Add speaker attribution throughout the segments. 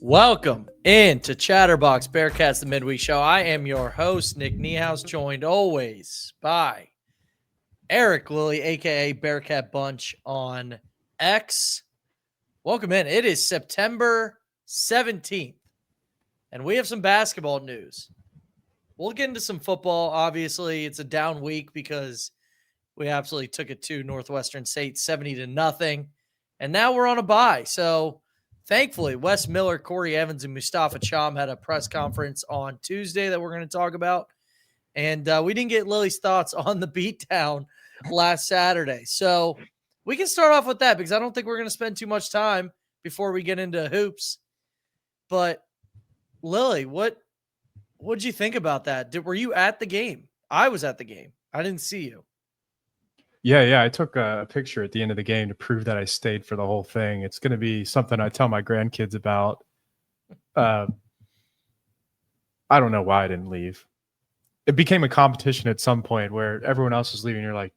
Speaker 1: Welcome into Chatterbox Bearcats, the midweek show. I am your host, Nick Niehaus, joined always by Eric Lilly, a.k.a. Bearcat Bunch on X. Welcome in. It is September 17th, and we have some basketball news. We'll get into some football. Obviously, it's a down week because we absolutely took it to Northwestern State 70-0, and now we're on a bye. So, thankfully, Wes Miller, Corey Evans, and Mustafa Cham had a press conference on Tuesday that we're going to talk about. And we didn't get Lilly's thoughts on the beatdown last Saturday. So we can start off with that because I don't think we're going to spend too much time before we get into hoops. But, Lilly, what'd you think about that? Were you at the game? I was at the game. I didn't see you.
Speaker 2: Yeah. I took a picture at the end of the game to prove that I stayed for the whole thing. It's going to be something I tell my grandkids about. I don't know why I didn't leave. It became a competition at some point where everyone else was leaving. You're like,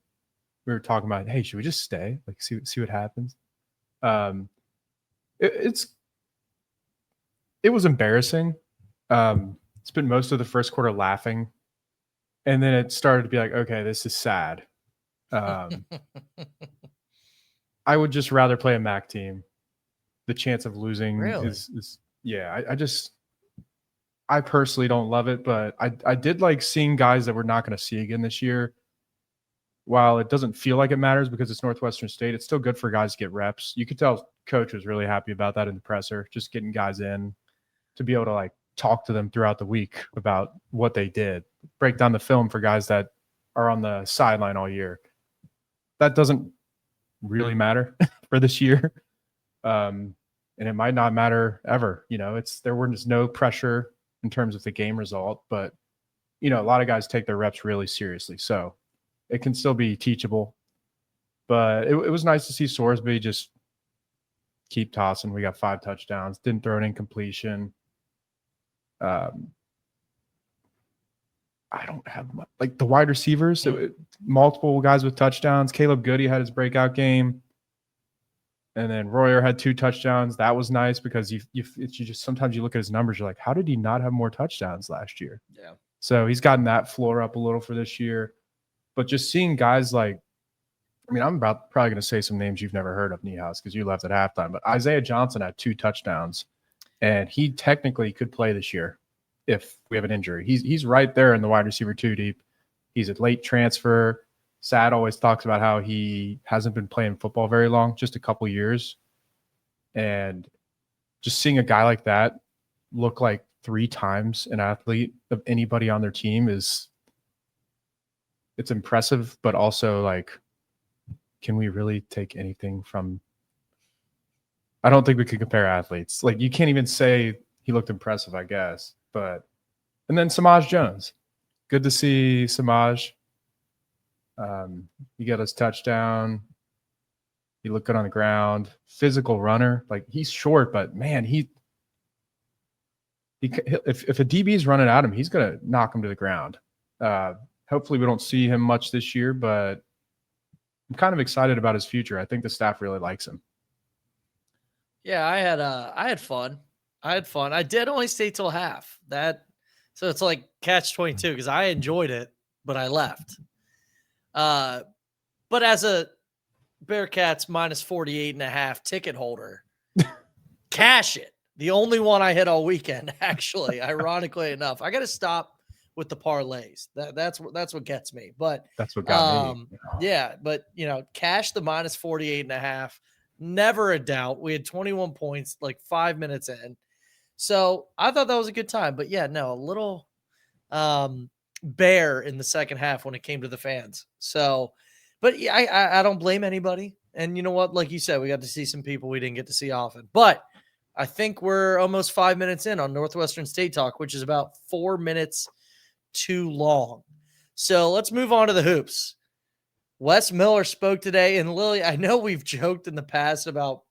Speaker 2: we were talking about, hey, should we just stay? Like, see what happens. It was embarrassing. Spent most of the first quarter laughing, and then it started to be like, okay, this is sad. I would just rather play a MAC team. The chance of losing is I personally don't love it, but I did like seeing guys that we're not going to see again this year. While it doesn't feel like it matters because it's Northwestern State, it's still good for guys to get reps. You could tell coach was really happy about that in the presser, just getting guys in to be able to like talk to them throughout the week about what they did, break down the film for guys that are on the sideline all year. That doesn't really matter for this year. And it might not matter ever. There was no pressure in terms of the game result, but a lot of guys take their reps really seriously. So it can still be teachable, but it was nice to see Sorsby just keep tossing. We got 5 touchdowns, didn't throw an incompletion. I don't have much, like the wide receivers, multiple guys with touchdowns. Caleb Goody had his breakout game. And then Royer had 2 touchdowns. That was nice because you just sometimes you look at his numbers, you're like, how did he not have more touchdowns last year?
Speaker 1: Yeah. So
Speaker 2: he's gotten that floor up a little for this year. But just seeing guys like, I'm probably going to say some names you've never heard of, Niehaus, because you left at halftime. But Isaiah Johnson had 2 touchdowns, and he technically could play this year if we have an injury. He's right there in the wide receiver 2 deep. He's a late transfer. Sad always talks about how he hasn't been playing football very long, just a couple years. And just seeing a guy like that look like 3 times an athlete of anybody on their team it's impressive, but also like, can we really take anything from – I don't think we could compare athletes. Like, you can't even say he looked impressive, I guess. And then Samaj Jones. Good to see Samaj. He got his touchdown. He looked good on the ground. Physical runner. Like, he's short, but man, if a DB is running at him, he's going to knock him to the ground. Hopefully we don't see him much this year, but I'm kind of excited about his future. I think the staff really likes him.
Speaker 1: Yeah, I had fun. I did only stay till half. So it's like catch-22 because I enjoyed it, but I left. But as a Bearcats minus 48.5 ticket holder, cash it. The only one I hit all weekend, actually, ironically enough. I got to stop with the parlays. That's what gets me. But
Speaker 2: that's what got me.
Speaker 1: Yeah, but cash the minus 48.5. Never a doubt. We had 21 points like 5 minutes in. So I thought that was a good time. But yeah, no, a little bare in the second half when it came to the fans. So, but yeah, I don't blame anybody. And you know what? Like you said, we got to see some people we didn't get to see often. But I think we're almost 5 minutes in on Northwestern State talk, which is about 4 minutes too long. So let's move on to the hoops. Wes Miller spoke today, and Lilly, I know we've joked in the past about,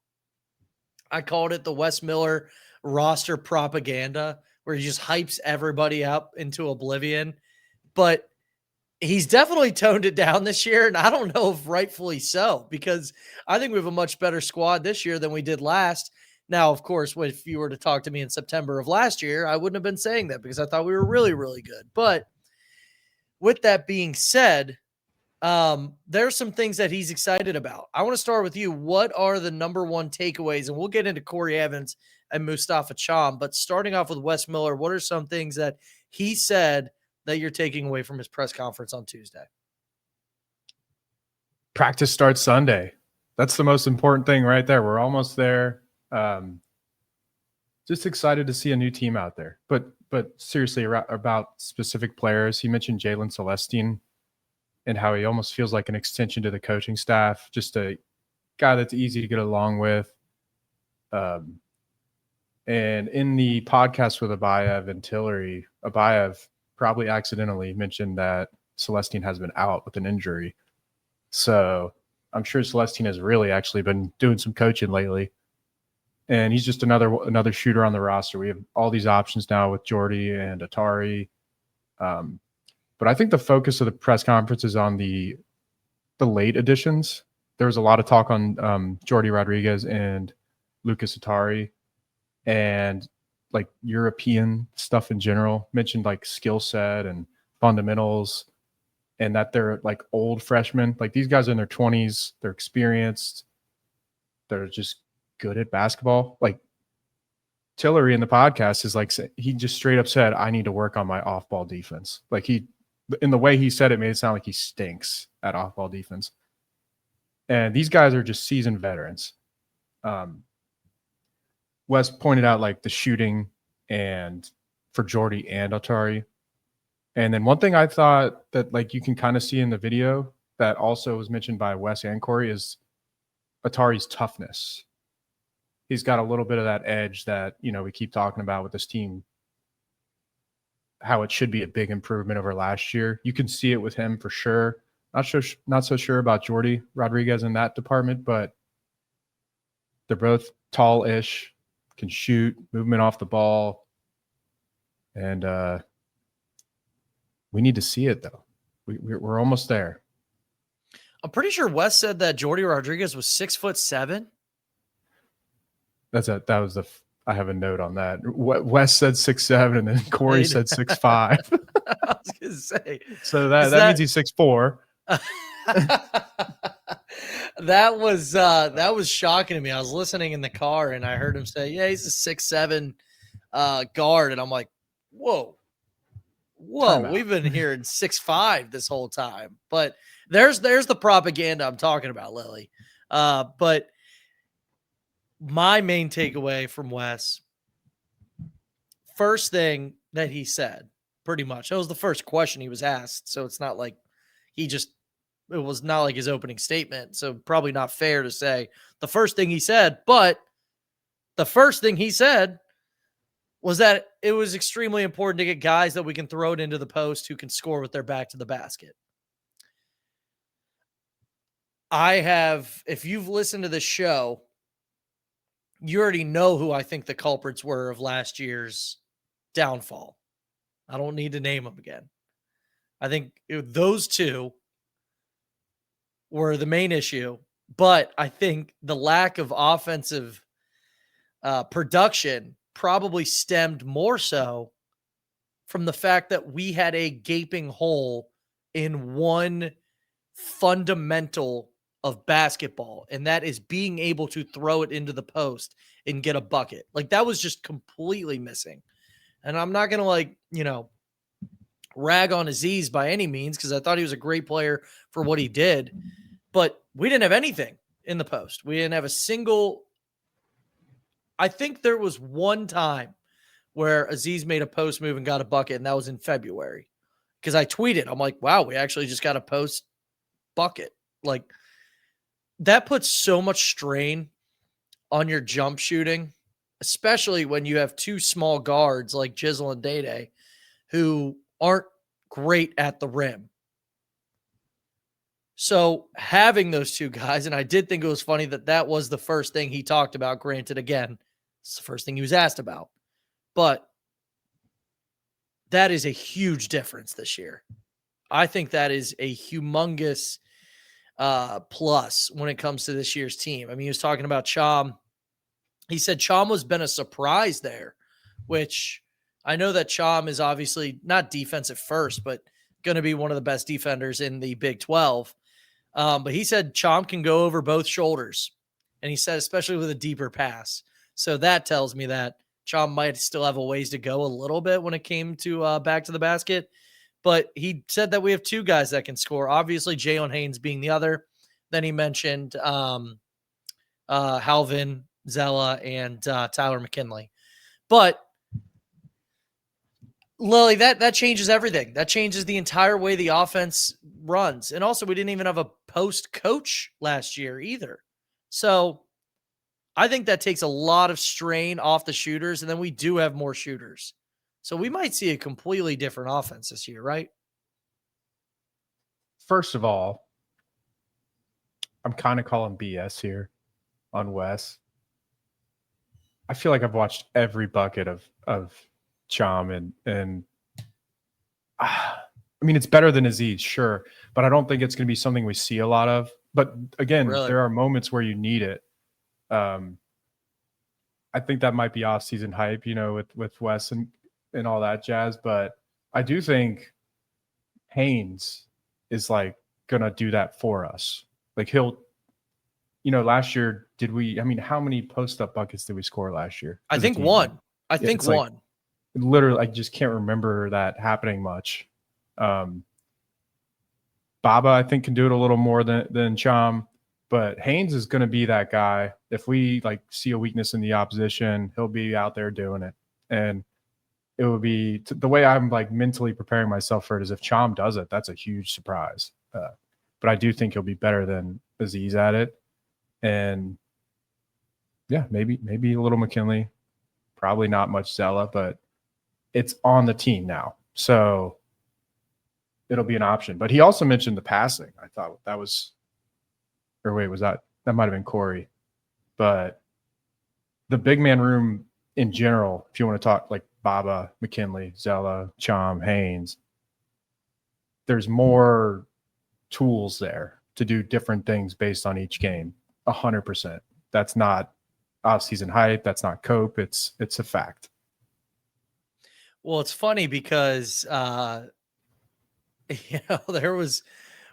Speaker 1: I called it the Wes Miller roster propaganda, where he just hypes everybody up into oblivion. But he's definitely toned it down this year, and I don't know if rightfully so, because I think we have a much better squad this year than we did last. Now, of course, if you were to talk to me in September of last year, I wouldn't have been saying that because I thought we were really, really good. But with that being said, there's some things that he's excited about. I want to start with you. What are the number one takeaways? And we'll get into Corey Evans and Mustafa Cham. But starting off with Wes Miller, what are some things that he said that you're taking away from his press conference on Tuesday?
Speaker 2: Practice starts Sunday. That's the most important thing right there. We're almost there. Just excited to see a new team out there. But seriously, about specific players, he mentioned Jalen Celestine and how he almost feels like an extension to the coaching staff, just a guy that's easy to get along with. And in the podcast with Abayev and Tillery, Abayev probably accidentally mentioned that Celestine has been out with an injury. So I'm sure Celestine has really actually been doing some coaching lately. And he's just another shooter on the roster. We have all these options now with Jordy and Atari. But I think the focus of the press conference is on the late additions. There was a lot of talk on Jordy Rodriguez and Lucas Atari and like European stuff in general. Mentioned like skill set and fundamentals, and that they're like old freshmen. Like these guys are in their 20s. They're experienced. They're just good at basketball. Like Tillery in the podcast is like, he just straight up said, I need to work on my off-ball defense. Like in the way he said it, made it sound like he stinks at off-ball defense. And these guys are just seasoned veterans. Wes pointed out like the shooting and for Jordy and Atari. And then one thing I thought that like you can kind of see in the video that also was mentioned by Wes and Corey is Atari's toughness. He's got a little bit of that edge that, we keep talking about with this team, how it should be a big improvement over last year. You can see it with him for sure. Not so sure about Jordy Rodriguez in that department, but they're both tall-ish, can shoot, movement off the ball. And we need to see it, though. We're almost there.
Speaker 1: I'm pretty sure Wes said that Jordy Rodriguez was 6'7".
Speaker 2: I have a note on that. Wes said 6'7", and then Corey said 6'5".
Speaker 1: I was gonna say.
Speaker 2: So that means he's 6'4".
Speaker 1: That was shocking to me. I was listening in the car and I heard him say, "Yeah, he's a 6'7" guard," and I'm like, "Whoa, we've been hearing 6'5" this whole time." But there's the propaganda I'm talking about, Lilly. But my main takeaway from Wes, first thing that he said, pretty much, that was the first question he was asked. So it's not like it was not like his opening statement. So probably not fair to say the first thing he said, but the first thing he said was that it was extremely important to get guys that we can throw it into the post who can score with their back to the basket. If you've listened to the show, you already know who I think the culprits were of last year's downfall. I don't need to name them again. I think those two were the main issue, but I think the lack of offensive production probably stemmed more so from the fact that we had a gaping hole in one fundamental of basketball, and that is being able to throw it into the post and get a bucket. Like that was just completely missing. And I'm not going to rag on Aziz by any means, because I thought he was a great player for what he did, but we didn't have anything in the post. We didn't have a single. I think there was one time where Aziz made a post move and got a bucket, and that was in February. Because I tweeted, I'm like, wow, we actually just got a post bucket. Like, that puts so much strain on your jump shooting, especially when you have two small guards like Jizzle and Day who aren't great at the rim. So having those two guys, and I did think it was funny that was the first thing he talked about. Granted, again, it's the first thing he was asked about. But that is a huge difference this year. I think that is a humongous plus when it comes to this year's team. I mean, he was talking about Cham he said Chom has been a surprise there, which I know that Chom is obviously not defensive first, but going to be one of the best defenders in the Big 12. But he said Chom can go over both shoulders. And he said, especially with a deeper pass. So that tells me that Chom might still have a ways to go a little bit when it came to back to the basket. But he said that we have two guys that can score. Obviously, Jalen Haynes being the other. Then he mentioned Halvin, Zella, and Tyler McKinley. But Lilly, that changes everything. That changes the entire way the offense runs. And also, we didn't even have a post coach last year either. So I think that takes a lot of strain off the shooters. And then we do have more shooters. So we might see a completely different offense this year, right?
Speaker 2: First of all, I'm kind of calling BS here on Wes. I feel like I've watched every bucket of Chom and I mean, it's better than Aziz, sure, but I don't think it's going to be something we see a lot of. But again,
Speaker 1: Really?
Speaker 2: there are moments where you need it. I think that might be off-season hype, with Wes and all that jazz. But I do think Haynes is like gonna do that for us. Like he'll, last year how many post-up buckets did we score last year?
Speaker 1: I think one. I think one.
Speaker 2: Like, literally, I just can't remember that happening much. Baba, I think, can do it a little more than Chom, but Haynes is going to be that guy. If we see a weakness in the opposition, he'll be out there doing it. And it would be the way I'm mentally preparing myself for it is if Chom does it, that's a huge surprise. But I do think he'll be better than Aziz at it. And yeah, maybe a little McKinley, probably not much Zella, but it's on the team now. So it'll be an option. But he also mentioned the passing. I thought that was, or wait, that might've been Corey, but the big man room in general, if you want to talk like Baba, McKinley, Zella, Chom, Haynes, there's more tools there to do different things based on each game. 100%. That's not off-season hype. That's not cope. It's a fact.
Speaker 1: Well, it's funny because, there was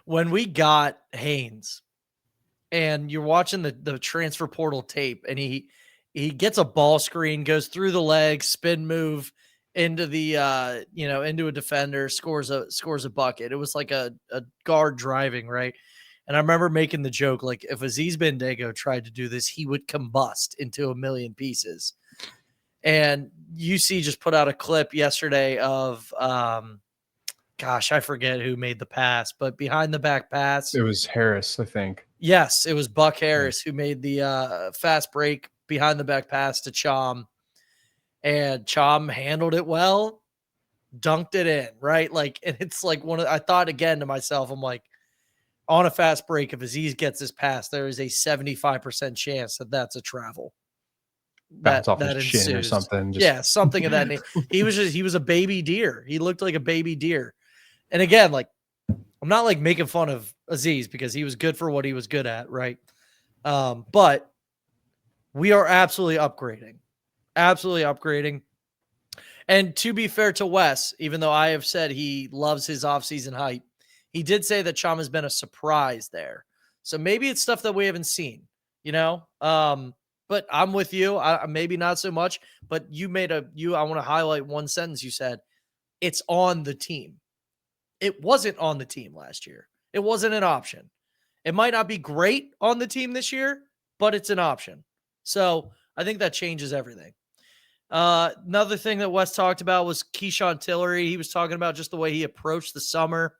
Speaker 1: when we got Haynes and you're watching the transfer portal tape and he gets a ball screen, goes through the legs, spin move into the, into a defender, scores a bucket. It was like a guard driving, right? And I remember making the joke, like if Aziz Bendigo tried to do this, he would combust into a million pieces. And UC just put out a clip yesterday of, gosh, I forget who made the pass, but behind the back pass.
Speaker 2: It was Harris, I think.
Speaker 1: Yes, it was Buck Harris who made the fast break behind the back pass to Chom. And Chom handled it well, dunked it in, right? And it's I thought again to myself, I'm like, on a fast break, if Aziz gets this pass, there is a 75% chance that that's a travel.
Speaker 2: Bounce off his chin or something.
Speaker 1: Yeah, something of that name. He was a baby deer. He looked like a baby deer. And again, I'm not making fun of Aziz because he was good for what he was good at, right? But we are absolutely upgrading. Absolutely upgrading. And to be fair to Wes, even though I have said he loves his offseason hype, he did say that Chom has been a surprise there. So maybe it's stuff that we haven't seen, but I'm with you. Maybe not so much, but I want to highlight one sentence you said. It's on the team. It wasn't on the team last year. It wasn't an option. It might not be great on the team this year, but it's an option. So I think that changes everything. Another thing that Wes talked about was Keyshawn Tillery. He was talking about just the way he approached the summer.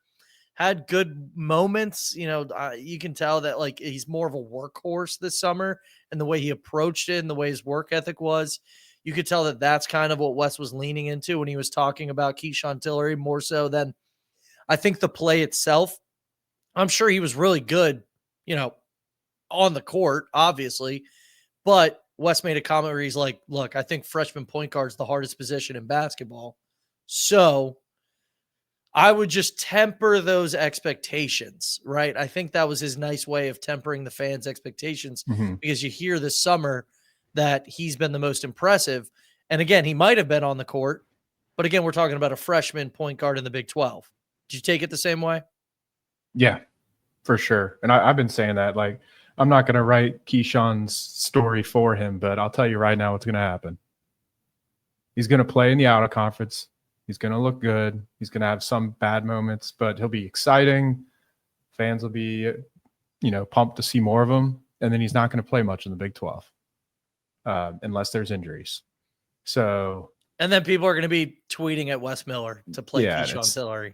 Speaker 1: Had good moments, you can tell that he's more of a workhorse this summer and the way he approached it and the way his work ethic was. You could tell that that's kind of what Wes was leaning into when he was talking about Keyshawn Tillery more so than I think the play itself. I'm sure he was really good, on the court, obviously, but Wes made a comment where he's like, look, I think freshman point guard is the hardest position in basketball. So I would just temper those expectations, right? I think that was his nice way of tempering the fans' expectations because you hear this summer, that he's been the most impressive. And again, he might have been on the court, but again, we're talking about a freshman point guard in the Big 12. Did you take it the same way?
Speaker 2: Yeah, for sure. And I've been saying that. Like, I'm not going to write Keyshawn's story for him, but I'll tell you right now what's going to happen. He's going to play in the out of conference. He's going to look good. He's going to have some bad moments, but he'll be exciting. Fans will be, pumped to see more of him. And then he's not going to play much in the Big 12 unless there's injuries. So,
Speaker 1: and then people are going to be tweeting at Wes Miller to play Keyshawn Tillery.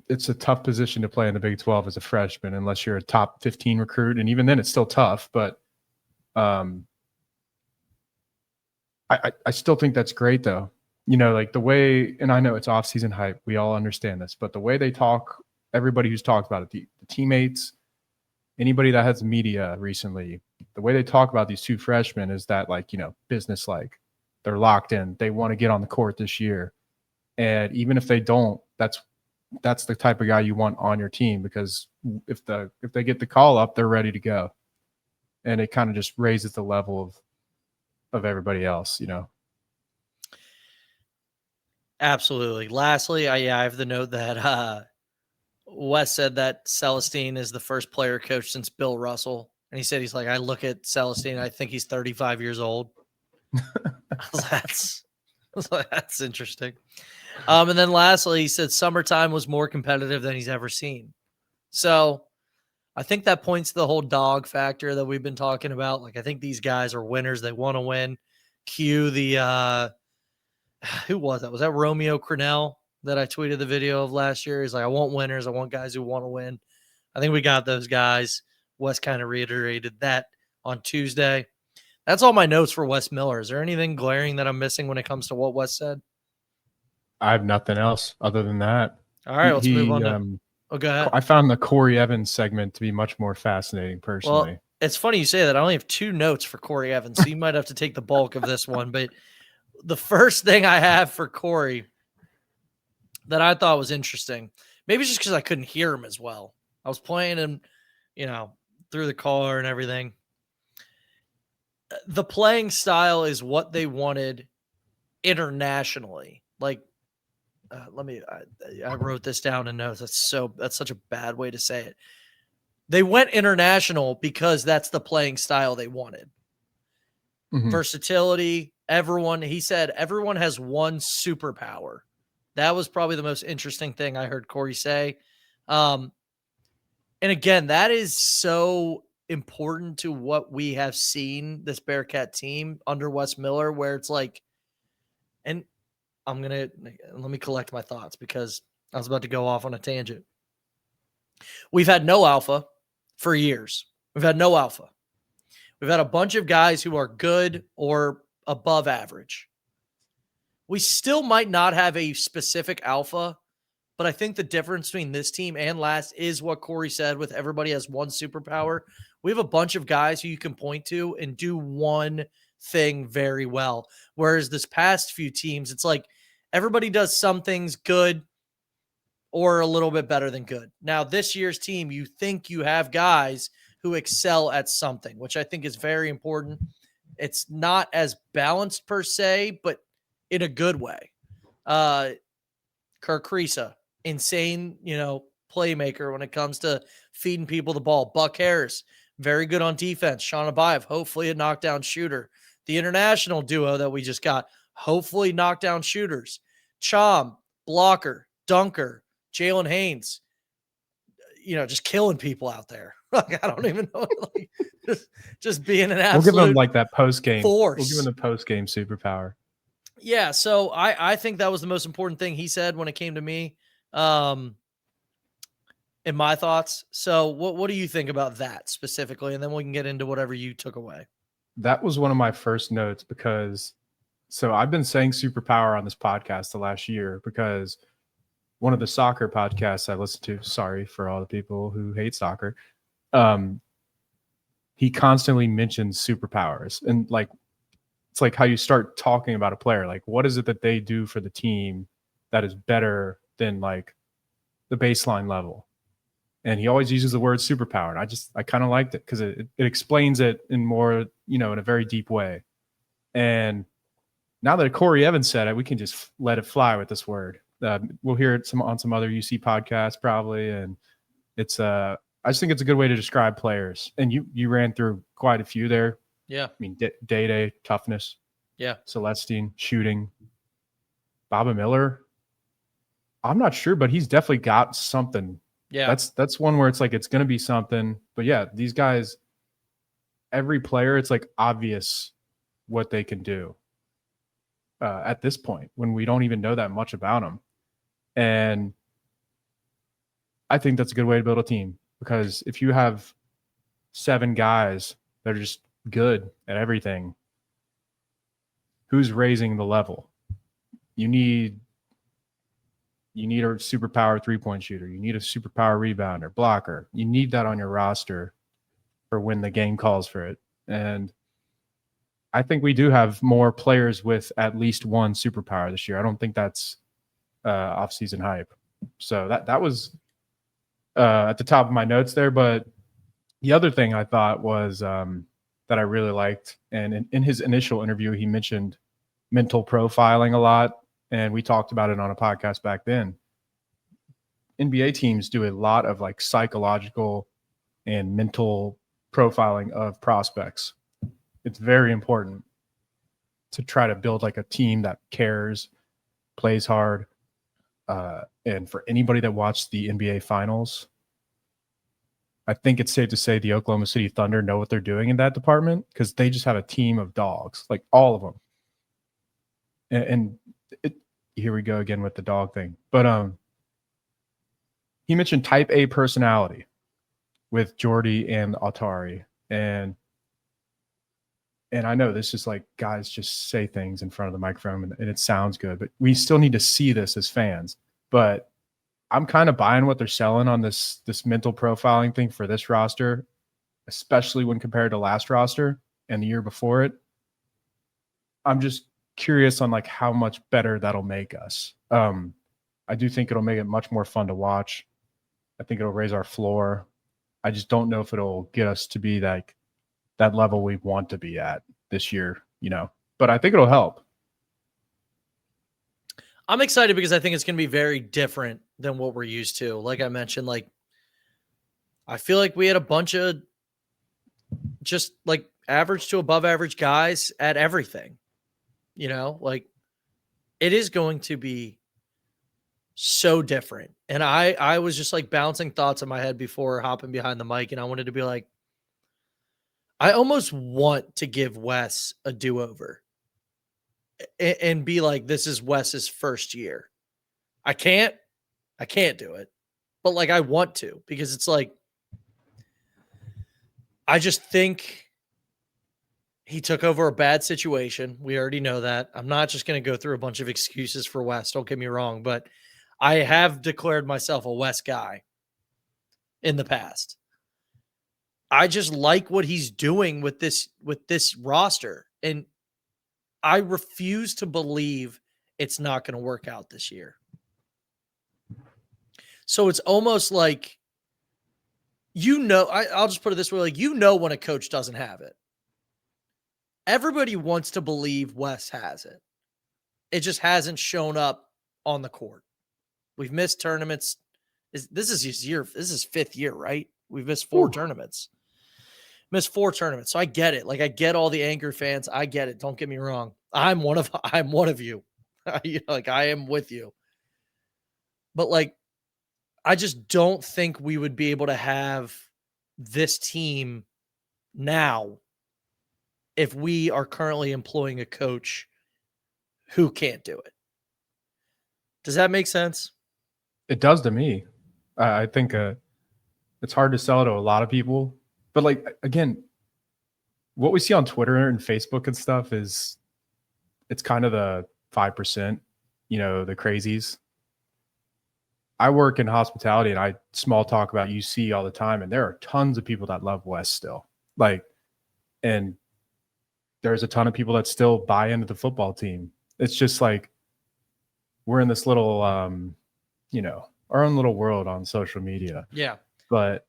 Speaker 2: It's a tough position to play in the Big 12 as a freshman, unless you're a top 15 recruit. And even then it's still tough, but I still think that's great though. Like the way, and I know it's off-season hype. We all understand this, but the way they talk, everybody who's talked about it, the teammates, anybody that has media recently, the way they talk about these two freshmen is that business-like. They're locked in. They want to get on the court this year. And even if they don't, that's the type of guy you want on your team, because if they get the call up, they're ready to go. And it kind of just raises the level of everybody else,
Speaker 1: Absolutely. Lastly, I have the note that Wes said that Celestine is the first player coach since Bill Russell. And he said, he's like, I look at Celestine, I think he's 35 years old. That's interesting. And then lastly, he said summertime was more competitive than he's ever seen. So I think that points to the whole dog factor that we've been talking about. Like, I think these guys are winners. They want to win. Cue the who was that? Was that Romeo Crennel that I tweeted the video of last year? He's like, I want winners. I want guys who want to win. I think we got those guys. Wes kind of reiterated that on Tuesday. That's all my notes for Wes Miller. Is there anything glaring that I'm missing when it comes to what Wes said?
Speaker 2: I have nothing else other than that.
Speaker 1: All right, let's move on. Go ahead.
Speaker 2: I found the Corey Evans segment to be much more fascinating personally.
Speaker 1: Well, it's funny you say that. I only have 2 notes for Corey Evans, so you might have to take the bulk of this one. But the first thing I have for Corey that I thought was interesting, maybe it's just because I couldn't hear him as well. I was playing him, through the car and everything. The playing style is what they wanted internationally. Like, I wrote this down in notes. That's such a bad way to say it. They went international because that's the playing style they wanted. Mm-hmm. Versatility. He said everyone has one superpower. That was probably the most interesting thing I heard Corey say. And again, that is so important to what we have seen this Bearcat team under Wes Miller, where it's like, and let me collect my thoughts because I was about to go off on a tangent. We've had no alpha for years. We've had no alpha. We've had a bunch of guys who are good or above average. We still might not have a specific alpha, but I think the difference between this team and last is what Corey said with everybody has one superpower. We have a bunch of guys who you can point to and do one thing very well. Whereas this past few teams, it's like everybody does some things good or a little bit better than good. Now, this year's team, you think you have guys who excel at something, which I think is very important. It's not as balanced per se, but in a good way. Kirk Kriisa, insane, playmaker when it comes to feeding people the ball. Buck Harris, very good on defense. Sean Abayev, hopefully a knockdown shooter. The international duo that we just got, hopefully knockdown shooters. Chom, blocker, dunker. Jalen Haynes, just killing people out there. Like, I don't even know. Like, just being an absolute
Speaker 2: We'll give him like that post-game
Speaker 1: force.
Speaker 2: We'll give him the post-game superpower.
Speaker 1: Yeah, so I think that was the most important thing he said when it came to me, in my thoughts. So what do you think about that specifically? And then we can get into whatever you took away.
Speaker 2: That was one of my first notes because I've been saying superpower on this podcast the last year because one of the soccer podcasts I listen to, sorry for all the people who hate soccer, he constantly mentions superpowers. And like, it's like how you start talking about a player. Like, what is it that they do for the team that is better than like the baseline level? And he always uses the word superpower. And I kind of liked it because it explains it in more, in a very deep way. And now that Corey Evans said it, we can just let it fly with this word. We'll hear it on some other UC podcasts probably, and it's I just think it's a good way to describe players. And you ran through quite a few there.
Speaker 1: Yeah.
Speaker 2: I mean, Day, toughness.
Speaker 1: Yeah.
Speaker 2: Celestine, shooting. Baba Miller, I'm not sure, but he's definitely got something.
Speaker 1: Yeah.
Speaker 2: That's one where it's like it's going to be something. But yeah, these guys, every player, it's like obvious what they can do at this point when we don't even know that much about them. And I think that's a good way to build a team, because if you have 7 guys that are just good at everything, who's raising the level? You need a superpower 3-point shooter. You need a superpower rebounder, blocker. You need that on your roster for when the game calls for it. And I think we do have more players with at least one superpower this year. I don't think that's off-season hype. So that was at the top of my notes there. But the other thing I thought was that I really liked, and in his initial interview, he mentioned mental profiling a lot. And we talked about it on a podcast back then. NBA teams do a lot of like psychological and mental profiling of prospects. It's very important to try to build like a team that cares, plays hard. And for anybody that watched the NBA finals, I think it's safe to say the Oklahoma City Thunder know what they're doing in that department, because they just have a team of dogs, like all of them. And here we go again with the dog thing. But he mentioned type A personality with Jordy and Atari. And I know this is like guys just say things in front of the microphone and it sounds good, but we still need to see this as fans. But I'm kind of buying what they're selling on this mental profiling thing for this roster, especially when compared to last roster and the year before it. I'm just curious on like how much better that'll make us. I do think it'll make it much more fun to watch. I think it'll raise our floor. I just don't know if it'll get us to be like that level we want to be at this year, but I think it'll help.
Speaker 1: I'm excited because I think it's going to be very different than what we're used to. Like I mentioned, like I feel like we had a bunch of just like average to above average guys at everything. Like it is going to be so different. And I was just like bouncing thoughts in my head before hopping behind the mic, and I wanted to be like, I almost want to give Wes a do-over and be like, this is Wes's first year. I can't do it, but like I want to, because it's like, I just think he took over a bad situation. We already know that. I'm not just going to go through a bunch of excuses for Wes. Don't get me wrong, but I have declared myself a Wes guy in the past. I just like what he's doing with this roster, and I refuse to believe it's not going to work out this year. So it's almost like, I'll just put it this way, like when a coach doesn't have it. Everybody wants to believe Wes has it. It just hasn't shown up on the court. We've missed tournaments. This is his year. This is 5th year, right? We've missed 4 tournaments. So I get it. Like I get all the angry fans. I get it. Don't get me wrong. I'm one of you. Like I am with you. But like, I just don't think we would be able to have this team now if we are currently employing a coach who can't do it. Does that make sense?
Speaker 2: It does to me. I think it's hard to sell to a lot of people. But like, again, what we see on Twitter and Facebook and stuff it's kind of the 5%, the crazies. I work in hospitality and I small talk about UC all the time. And there are tons of people that love Wes still. And there's a ton of people that still buy into the football team. It's just like, we're in this little, our own little world on social media.
Speaker 1: Yeah.
Speaker 2: But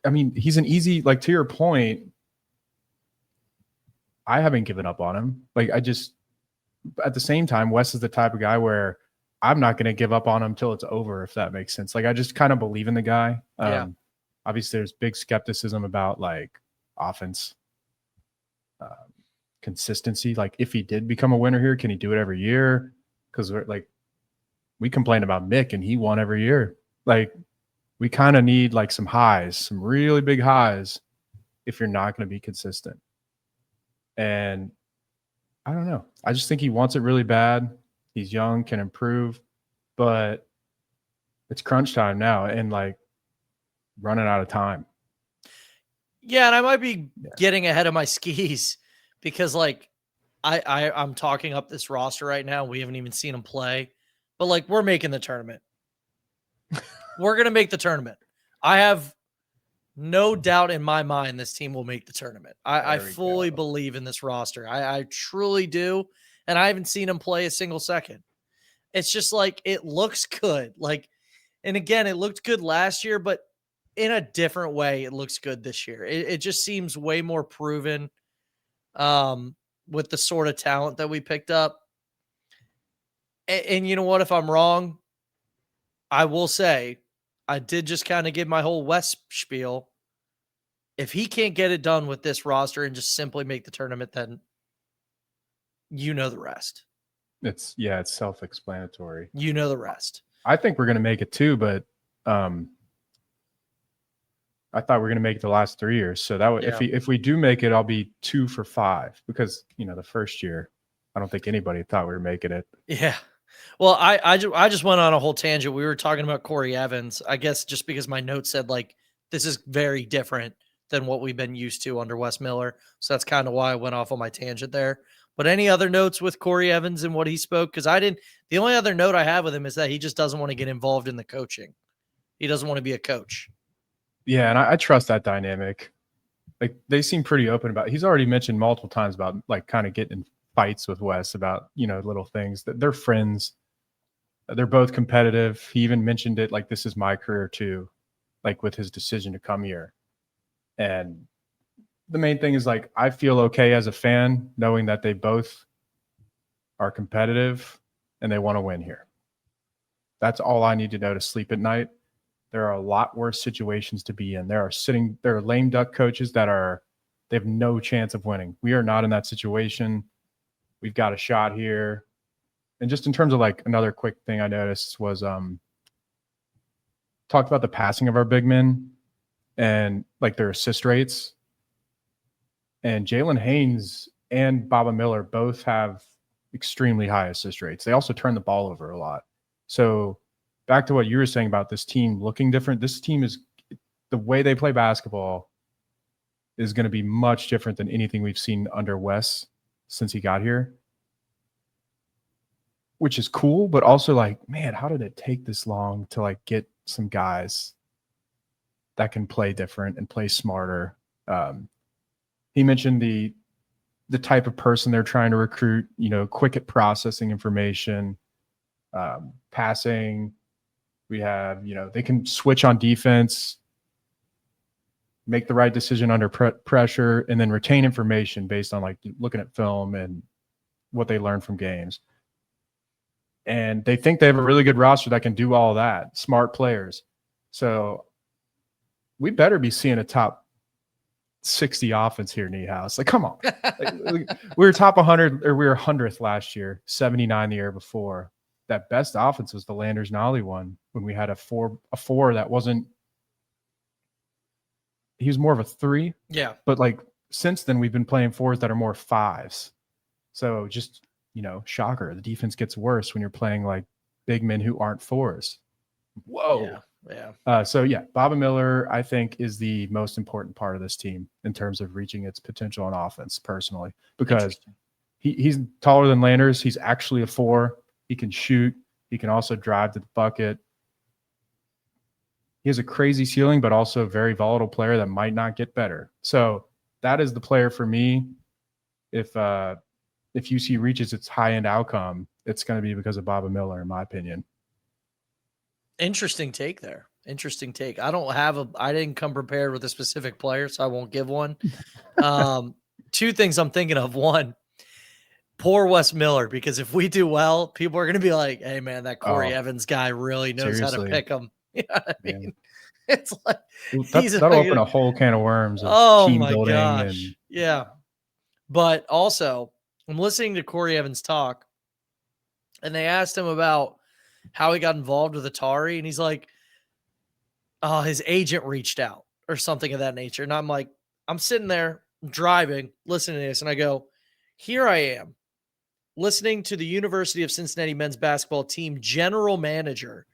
Speaker 2: I mean, he's an easy, like to your point, I haven't given up on him. Like at the same time, Wes is the type of guy where I'm not going to give up on him till it's over, if that makes sense. Like I just kind of believe in the guy.
Speaker 1: Yeah.
Speaker 2: Obviously there's big skepticism about like offense consistency. Like if he did become a winner here, can he do it every year? Because we complain about Mick and he won every year. Like we kind of need like some highs, some really big highs if you're not going to be consistent. And I don't know. I just think he wants it really bad. He's young, can improve, but it's crunch time now and like running out of time.
Speaker 1: Yeah, and I might be getting ahead of my skis because like I'm talking up this roster right now. We haven't even seen him play, but like we're making the tournament. We're going to make the tournament. I have no doubt in my mind this team will make the tournament. I fully believe in this roster. I truly do. And I haven't seen him play a single second. It's just like it looks good. Like, and again, it looked good last year, but in a different way, it looks good this year. It just seems way more proven with the sort of talent that we picked up. And you know what? If I'm wrong, I will say I did just kind of give my whole West spiel. If he can't get it done with this roster and just simply make the tournament, then you know the rest.
Speaker 2: It's self-explanatory.
Speaker 1: You know the rest.
Speaker 2: I think we're going to make it too, but I thought we were going to make it the last 3 years. So that would, if we do make it, I'll be 2 for 5 because the first year, I don't think anybody thought we were making it.
Speaker 1: Yeah. Well, I just went on a whole tangent. We were talking about Corey Evans, I guess, just because my notes said like this is very different than what we've been used to under Wes Miller. So that's kind of why I went off on my tangent there. But any other notes with Corey Evans and what he spoke? Because the only other note I have with him is that he just doesn't want to get involved in the coaching. He doesn't want to be a coach.
Speaker 2: Yeah, and I trust that dynamic. Like they seem pretty open about it. He's already mentioned multiple times about like kind of getting in fights with Wes about, little things that they're friends. They're both competitive. He even mentioned it like this is my career too, like with his decision to come here. And the main thing is like I feel okay as a fan knowing that they both are competitive and they want to win here. That's all I need to know to sleep at night. There are a lot worse situations to be in. There are lame duck coaches they have no chance of winning. We are not in that situation. We've got a shot here. And just in terms of like another quick thing I noticed was talked about the passing of our big men and like their assist rates. And Jalen Haynes and Baba Miller both have extremely high assist rates. They also turn the ball over a lot. So back to what you were saying about this team looking different. This team is the way they play basketball is going to be much different than anything we've seen under Wes since he got here, which is cool, but also like, man, how did it take this long to like get some guys that can play different and play smarter? He mentioned the type of person they're trying to recruit, quick at processing information, passing. We have, they can switch on defense, make the right decision under pressure, and then retain information based on like looking at film and what they learn from games. And they think they have a really good roster that can do all that. Smart players. So we better be seeing a top 60 offense here, Niehaus. Like, come on. We were top 100, or we were 100th last year, 79 the year before. That best offense was the Landers Nolly one when we had a four that wasn't. He was more of a 3.
Speaker 1: Yeah.
Speaker 2: But like since then, we've been playing 4s that are more 5s. So just, shocker. The defense gets worse when you're playing like big men who aren't 4s. Whoa.
Speaker 1: Yeah.
Speaker 2: So Baba Miller, I think, is the most important part of this team in terms of reaching its potential on offense, personally, because he's taller than Landers. He's actually a 4. He can shoot. He can also drive to the bucket. He has a crazy ceiling, but also a very volatile player that might not get better. So that is the player for me. If UC reaches its high-end outcome, it's going to be because of Baba Miller, in my opinion.
Speaker 1: Interesting take there. Interesting take. I didn't come prepared with a specific player, so I won't give one. two things I'm thinking of. One, poor Wes Miller, because if we do well, people are going to be like, hey, man, that Corey
Speaker 2: Oh,
Speaker 1: Evans guy really knows how to
Speaker 2: seriously,
Speaker 1: pick him. You know what I
Speaker 2: man.
Speaker 1: mean? It's like he's
Speaker 2: That'll open a whole can of worms of
Speaker 1: oh
Speaker 2: team
Speaker 1: my
Speaker 2: building
Speaker 1: gosh. Yeah. But also, I'm listening to Corey Evans talk, and they asked him about how he got involved with Atari, and he's like, oh, his agent reached out or something of that nature. And I'm like, I'm sitting there driving, listening to this, and I go, here I am, listening to the University of Cincinnati men's basketball team general manager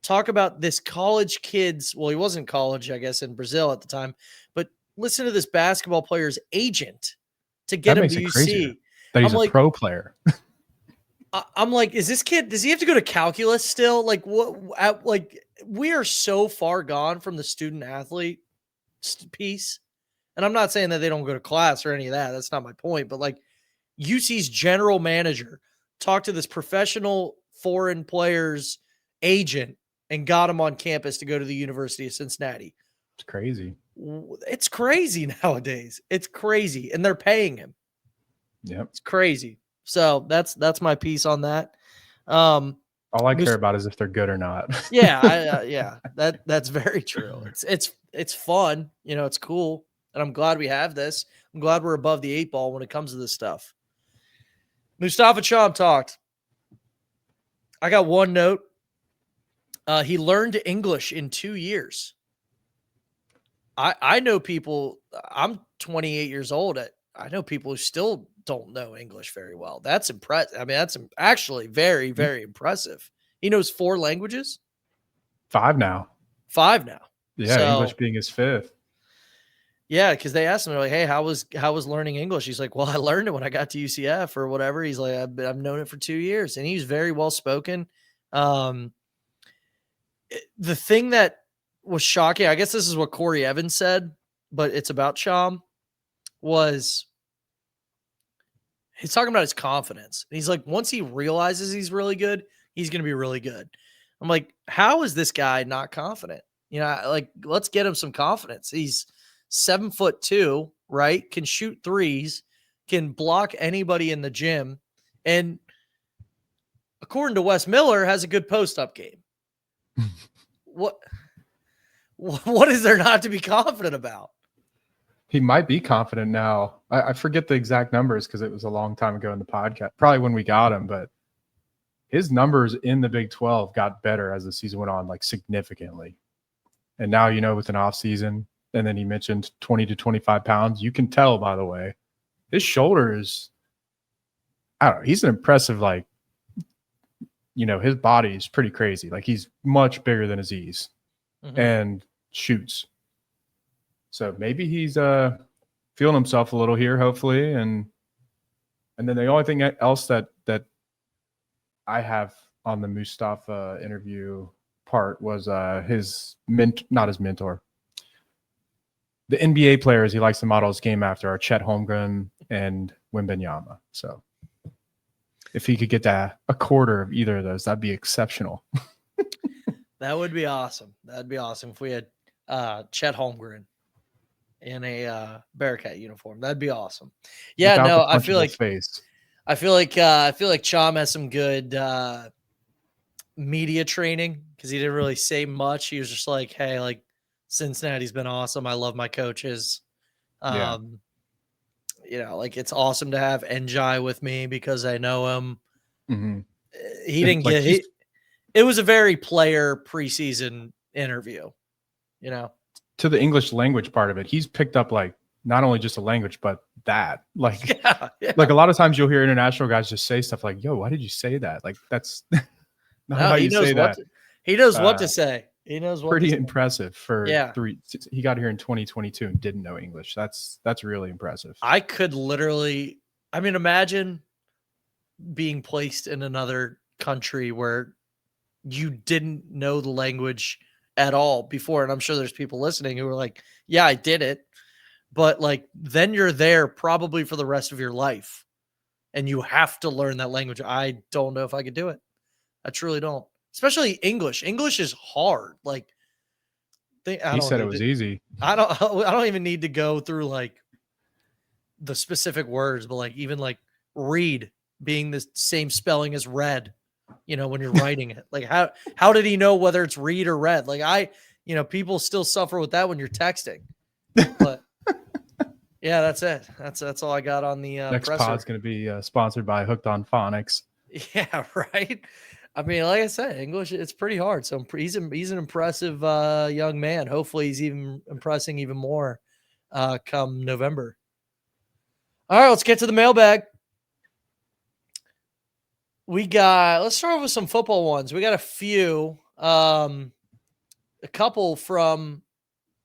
Speaker 1: talk about this college kid's, well, he wasn't college, I guess, in Brazil at the time, but listen to this basketball player's agent to get
Speaker 2: That
Speaker 1: him
Speaker 2: makes
Speaker 1: to
Speaker 2: it crazier
Speaker 1: UC.
Speaker 2: that he's
Speaker 1: I'm
Speaker 2: a
Speaker 1: like,
Speaker 2: pro player.
Speaker 1: I'm like, is this kid, does he have to go to calculus still? Like, what, like, we are so far gone from the student athlete piece. And I'm not saying that they don't go to class or any of that. That's not my point. But like, UC's general manager talked to this professional foreign player's agent and got him on campus to go to the University of Cincinnati.
Speaker 2: It's crazy.
Speaker 1: It's crazy nowadays. It's crazy. And they're paying him.
Speaker 2: Yep.
Speaker 1: It's crazy. So that's my piece on that.
Speaker 2: All I care about is if they're good or not.
Speaker 1: Yeah, yeah, that's very true. It's fun, you know, it's cool, and I'm glad we have this. I'm glad we're above the 8 ball when it comes to this stuff. Mustafa Cham talked. I got one note. He learned English in 2 years. I know people. I'm 28 years old. I know people who still don't know English very well. That's impressive. I mean, that's actually very, very impressive. He knows 4 languages.
Speaker 2: 5 now.
Speaker 1: 5 now.
Speaker 2: Yeah,
Speaker 1: So,
Speaker 2: English being his 5th.
Speaker 1: Yeah, because they asked him, they're like, "Hey, how was learning English?" He's like, "Well, I learned it when I got to UCF or whatever." He's like, "I've known it for 2 years," and he's very well spoken. The thing that was shocking, I guess this is what Corey Evans said, but it's about Cham, was he's talking about his confidence. And he's like, once he realizes he's really good, he's going to be really good. I'm like, how is this guy not confident? You know, like, let's get him some confidence. He's 7'2", right? Can shoot threes, can block anybody in the gym. And according to Wes Miller, has a good post-up game. What is there not to be confident about?
Speaker 2: He might be confident now. I forget the exact numbers because it was a long time ago in the podcast, probably when we got him, but his numbers in the Big 12 got better as the season went on, like significantly. And now, you know, with an off season, and then he mentioned 20 to 25 pounds. You can tell, by the way, his shoulders, I don't know, he's an impressive, like, you know, his body is pretty crazy. Like, he's much bigger than his ease and shoots. So maybe he's feeling himself a little here, hopefully. And then the only thing else that I have on the Mustafa interview part was his not his mentor. The NBA players he likes to model his game after are Chet Holmgren and Wembanyama. So if he could get to a quarter of either of those, that'd be exceptional.
Speaker 1: That would be awesome. That'd be awesome if we had Chet Holmgren in a Bearcat uniform. That'd be awesome. Yeah,
Speaker 2: Without
Speaker 1: no,
Speaker 2: the punchable face.
Speaker 1: I feel like Cham has some good media training because he didn't really say much. He was just like, "Hey, like Cincinnati's been awesome. I love my coaches.
Speaker 2: Yeah.
Speaker 1: You know, like it's awesome to have Njai with me because I know him."
Speaker 2: Mm-hmm.
Speaker 1: He didn't
Speaker 2: like
Speaker 1: get it was a very player preseason interview, you know.
Speaker 2: To the English language part of it, he's picked up like not only just a language, but that. Like, like a lot of times you'll hear international guys just say stuff like, "Yo, why did you say that?" Like, that's not how you say that.
Speaker 1: He knows what to say. He knows what.
Speaker 2: Pretty impressive for
Speaker 1: 3.
Speaker 2: He got here in 2022 and didn't know English. That's really impressive.
Speaker 1: I could literally, I mean, imagine being placed in another country where you didn't know the language at all before. And I'm sure there's people listening who are like, yeah, I did it. But like, then you're there probably for the rest of your life and you have to learn that language. I don't know if I could do it. I truly don't. Especially English. English is hard. Like,
Speaker 2: he said it was easy.
Speaker 1: I don't even need to go through like the specific words, but like even like read being the same spelling as red, when you're writing it. Like how did he know whether it's read or red? Like people still suffer with that when you're texting. But yeah, that's it. That's all I got on the
Speaker 2: Next
Speaker 1: presser.
Speaker 2: pod's going to be sponsored by Hooked on Phonics.
Speaker 1: Yeah, right. I mean, like I said, English, it's pretty hard. So he's an impressive young man. Hopefully he's even impressing even more come November. All right, let's get to the mailbag. Let's start off with some football ones. We got a few, a couple from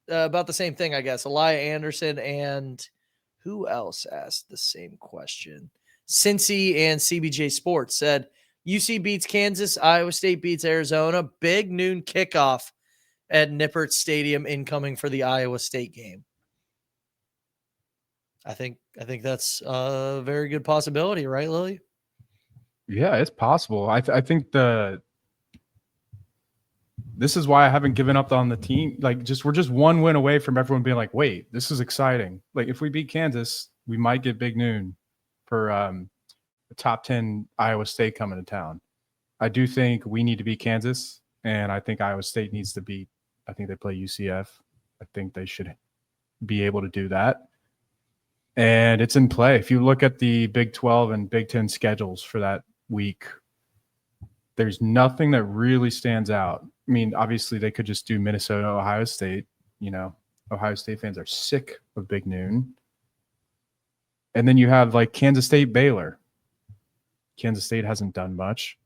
Speaker 1: about the same thing, I guess. Elia Anderson and who else asked the same question? Cincy and CBJ Sports said, UC beats Kansas, Iowa State beats Arizona. Big noon kickoff at Nippert Stadium incoming for the Iowa State game. I think that's a very good possibility, right, Lilly?
Speaker 2: Yeah, it's possible. I think this is why I haven't given up on the team. Like, we're just one win away from everyone being like, wait, this is exciting. Like, if we beat Kansas, we might get big noon for the top 10 Iowa State coming to town. I do think we need to beat Kansas, and I think Iowa State needs to beat. I think they play UCF. I think they should be able to do that. And it's in play. If you look at the Big 12 and Big 10 schedules for that week, there's nothing that really stands out. I mean, obviously they could just do Minnesota, Ohio State. Ohio State fans are sick of Big Noon. And then you have like Kansas State, Baylor. Kansas State hasn't done much.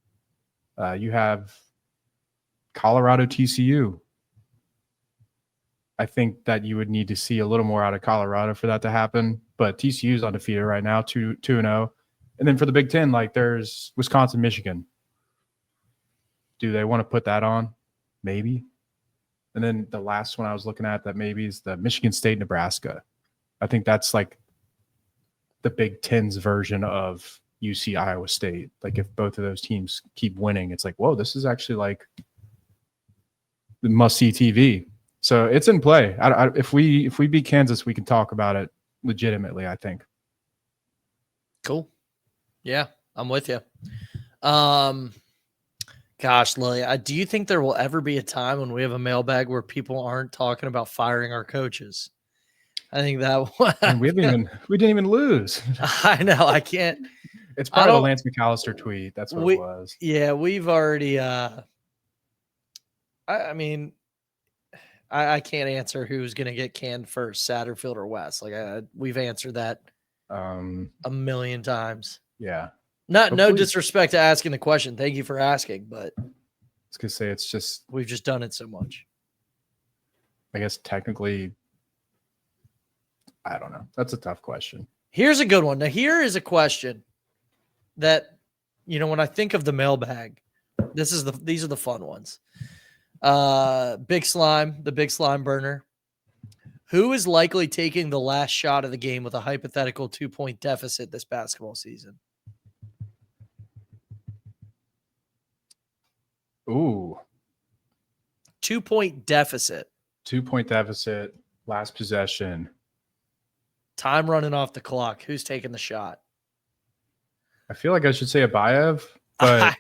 Speaker 2: You have Colorado, TCU. I think that you would need to see a little more out of Colorado for that to happen. But TCU is undefeated right now, 2-0. And then for the Big Ten, like there's Wisconsin, Michigan. Do they want to put that on? Maybe. And then the last one I was looking at that maybe is the Michigan State, Nebraska. I think that's like the Big Ten's version of UC Iowa State. Like if both of those teams keep winning, it's like, whoa, this is actually like the must-see TV. So it's in play. If we beat Kansas, we can talk about it legitimately, I think.
Speaker 1: Cool. Yeah, I'm with you. Gosh, Lily, do you think there will ever be a time when we have a mailbag where people aren't talking about firing our coaches? I think that
Speaker 2: and we didn't even lose.
Speaker 1: I know. I can't.
Speaker 2: It's probably the Lance McAllister tweet. That's what it was.
Speaker 1: Yeah, we've already. I mean, I can't answer who's going to get canned first, Satterfield or West. Like we've answered that a million times.
Speaker 2: Yeah.
Speaker 1: No disrespect to asking the question. Thank you for asking, but
Speaker 2: I was gonna say it's just
Speaker 1: we've just done it so much.
Speaker 2: I guess technically, I don't know. That's a tough question.
Speaker 1: Here's a good one. Now, here is a question that when I think of the mailbag, these are the fun ones. Big Slime, the Big Slime burner. Who is likely taking the last shot of the game with a hypothetical 2-point deficit this basketball season?
Speaker 2: Ooh.
Speaker 1: 2-point deficit.
Speaker 2: 2-point deficit, last possession.
Speaker 1: Time running off the clock. Who's taking the shot?
Speaker 2: I feel like I should say Abayev, but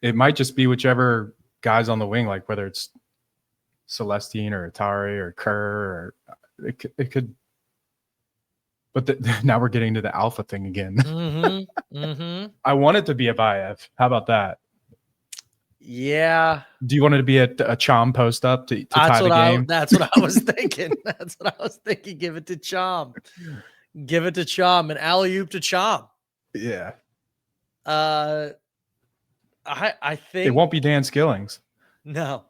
Speaker 2: it might just be whichever guy's on the wing, like whether it's Celestine or Atari or Kerr, or it could. But now we're getting to the alpha thing again.
Speaker 1: Mm-hmm. Mm-hmm.
Speaker 2: I want it to be Abayev. How about that?
Speaker 1: Yeah.
Speaker 2: Do you want it to be a Chom post up to tie the game?
Speaker 1: That's what I was thinking. That's what I was thinking. Give it to Chom. Give it to Chom and alley-oop to Chom.
Speaker 2: Yeah.
Speaker 1: I think
Speaker 2: it won't be Dan Skillings.
Speaker 1: No.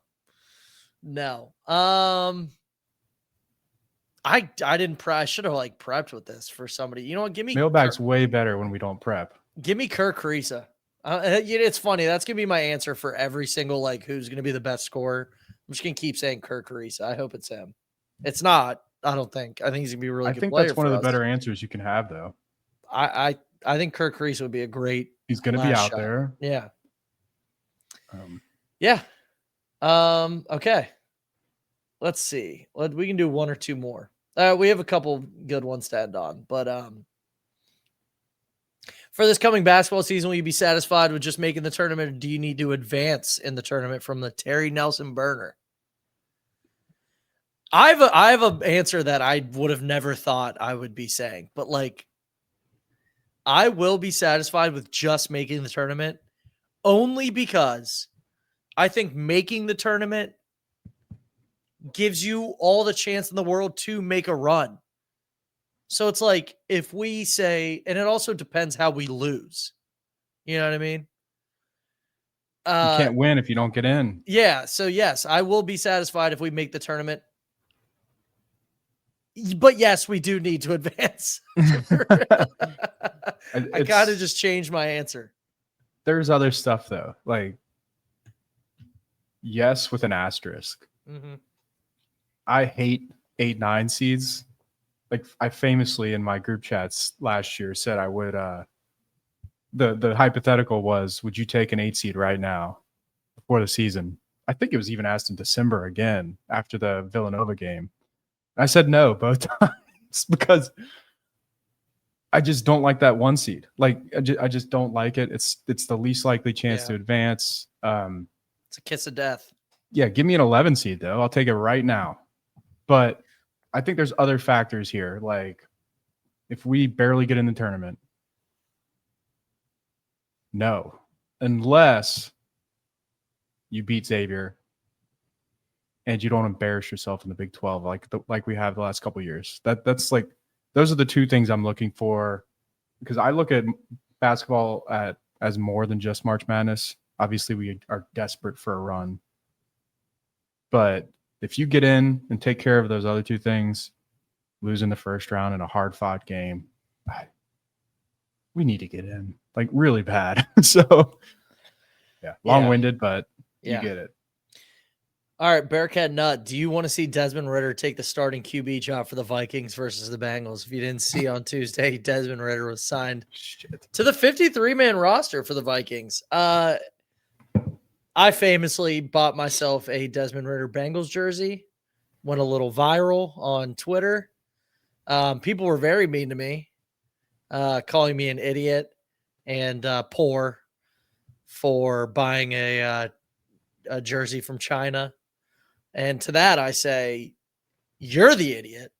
Speaker 1: I didn't I should have prepped with this for somebody. You know what? Give me
Speaker 2: mailbag's way better when we don't prep.
Speaker 1: Give me Kirk Carissa. It's funny. That's gonna be my answer for every single who's gonna be the best scorer. I'm just gonna keep saying Kirk Carissa. I hope it's him. It's not. I don't think. I think he's gonna be a really good player. I think
Speaker 2: that's one of the better answers you can have, though.
Speaker 1: I think Kirk Carissa would be a great.
Speaker 2: He's gonna be out there.
Speaker 1: Yeah. Yeah. Okay. Let's see. We can do one or two more. We have a couple good ones to end on, but for this coming basketball season, will you be satisfied with just making the tournament, or do you need to advance in the tournament? From the Terry Nelson burner. I have an answer that I would have never thought I would be saying, but like, I will be satisfied with just making the tournament, only because I think making the tournament gives you all the chance in the world to make a run. So it's like, if we say, and it also depends how we lose. You know what I mean?
Speaker 2: You can't win if you don't get in.
Speaker 1: Yeah. So yes, I will be satisfied if we make the tournament. But yes, we do need to advance. I kind of just changed my answer.
Speaker 2: There's other stuff though. Like, yes, with an asterisk.
Speaker 1: Mm-hmm.
Speaker 2: I hate 8-9 seeds. Like, I famously in my group chats last year said I would the hypothetical was, would you take an 8 seed right now before the season? I think it was even asked in December again after the Villanova game. I said no both times because I just don't like that 1 seed. Like, I just don't like it. It's the least likely chance to advance.
Speaker 1: It's a kiss of death.
Speaker 2: Yeah, give me an 11 seed though. I'll take it right now. But I think there's other factors here. Like, if we barely get in the tournament, no, unless you beat Xavier and you don't embarrass yourself in the Big 12 like we have the last couple of years. That's like, those are the two things I'm looking for, because I look at basketball as more than just March Madness. Obviously, we are desperate for a run, but if you get in and take care of those other two things, losing the first round in a hard-fought game, we need to get in, like, really bad. So, yeah, long-winded, but you get it.
Speaker 1: All right, Bearcat Nut, do you want to see Desmond Ridder take the starting QB job for the Vikings versus the Bengals? If you didn't see on Tuesday, Desmond Ridder was signed to the 53-man roster for the Vikings. I famously bought myself a Desmond Ridder Bengals jersey, went a little viral on Twitter. People were very mean to me, calling me an idiot and poor for buying a jersey from China. And to that, I say, you're the idiot.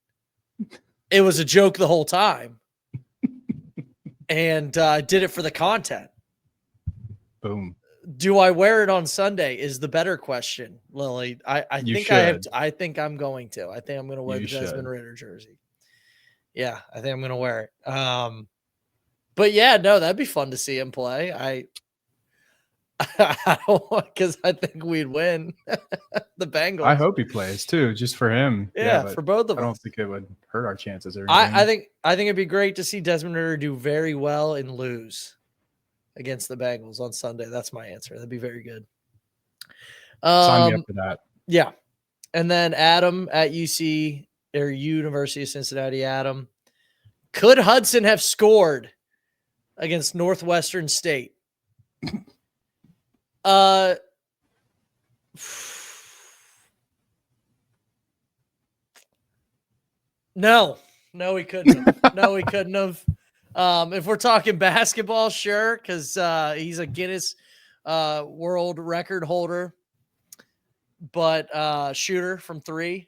Speaker 1: It was a joke the whole time. And I did it for the content.
Speaker 2: Boom.
Speaker 1: Do I wear it on Sunday is the better question, Lilly. I think I have. I think I'm going to. I think I'm going to wear the Desmond Ridder jersey. Yeah, I think I'm going to wear it. But yeah, no, that'd be fun to see him play. I don't want, because I think we'd win the Bengals.
Speaker 2: I hope he plays too, just for him.
Speaker 1: Yeah, for both of us.
Speaker 2: I don't think it would hurt our chances or
Speaker 1: anything. I think it'd be great to see Desmond Ridder do very well and lose against the Bengals on Sunday. That's my answer. That'd be very good.
Speaker 2: Sign me up for that.
Speaker 1: Yeah. And then Adam at UC or University of Cincinnati, Adam. Could Hudson have scored against Northwestern State? No, he couldn't have. No, he couldn't have. If we're talking basketball, sure, because he's a Guinness world record holder, but shooter from 3.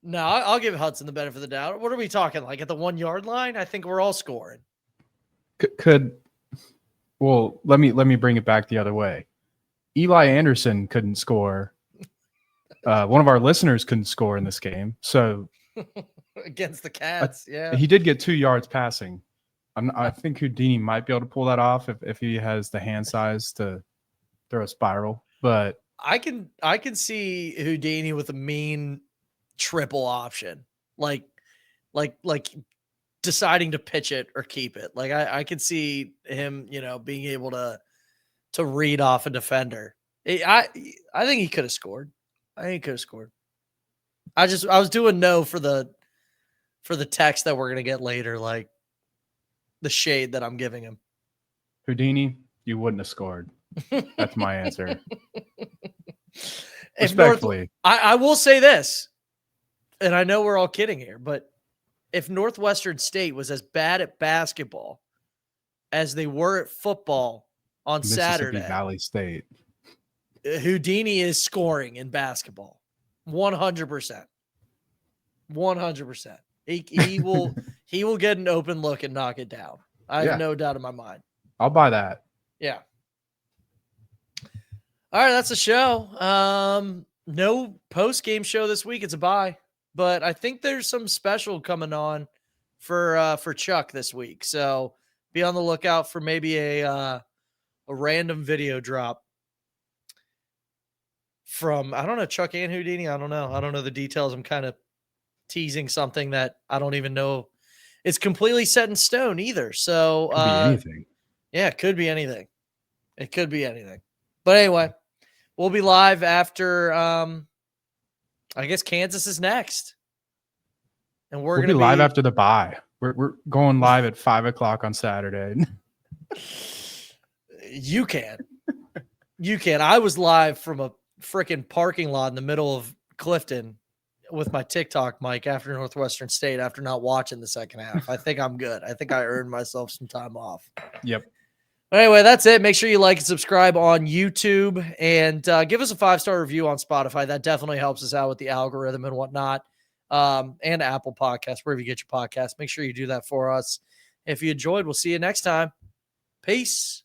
Speaker 1: No, I'll give Hudson the benefit of the doubt. What are we talking, like at the 1 yard line? I think we're all scoring.
Speaker 2: Well, let me bring it back the other way. Eli Anderson couldn't score. One of our listeners couldn't score in this game. So
Speaker 1: against the Cats, yeah.
Speaker 2: He did get 2 yards passing. I think Houdini might be able to pull that off if he has the hand size to throw a spiral. But
Speaker 1: I can see Houdini with a mean triple option, like deciding to pitch it or keep it. Like I could see him, being able to read off a defender. I think he could have scored. I was doing no for the text that we're gonna get later, like the shade that I'm giving him.
Speaker 2: Houdini, you wouldn't have scored. That's my answer.
Speaker 1: Respectfully, I will say this: and I know we're all kidding here, but if Northwestern State was as bad at basketball as they were at football on
Speaker 2: Mississippi
Speaker 1: Saturday,
Speaker 2: Valley State.
Speaker 1: Houdini is scoring in basketball. 100%. 100%. He will get an open look and knock it down. I have no doubt in my mind.
Speaker 2: I'll buy that.
Speaker 1: Yeah. All right, that's the show. No post-game show this week. It's a bye. But I think there's some special coming on for Chuck this week. So be on the lookout for maybe a random video drop from, I don't know, Chuck and Houdini. I don't know. I don't know the details. I'm kind of teasing something that I don't even know it's completely set in stone either. So
Speaker 2: Could be anything.
Speaker 1: Yeah, it could be anything. It could be anything. But anyway, we'll be live after I guess Kansas is next. And we'll
Speaker 2: be live after the bye. We're going live at 5:00 on Saturday.
Speaker 1: You can. You can. I was live from a freaking parking lot in the middle of Clifton with my TikTok mic after Northwestern State after not watching the second half. I think I'm good. I think I earned myself some time off.
Speaker 2: Yep.
Speaker 1: Anyway, that's it. Make sure you like and subscribe on YouTube and give us a 5-star review on Spotify. That definitely helps us out with the algorithm and whatnot. And Apple Podcasts, wherever you get your podcasts. Make sure you do that for us. If you enjoyed, we'll see you next time. Peace.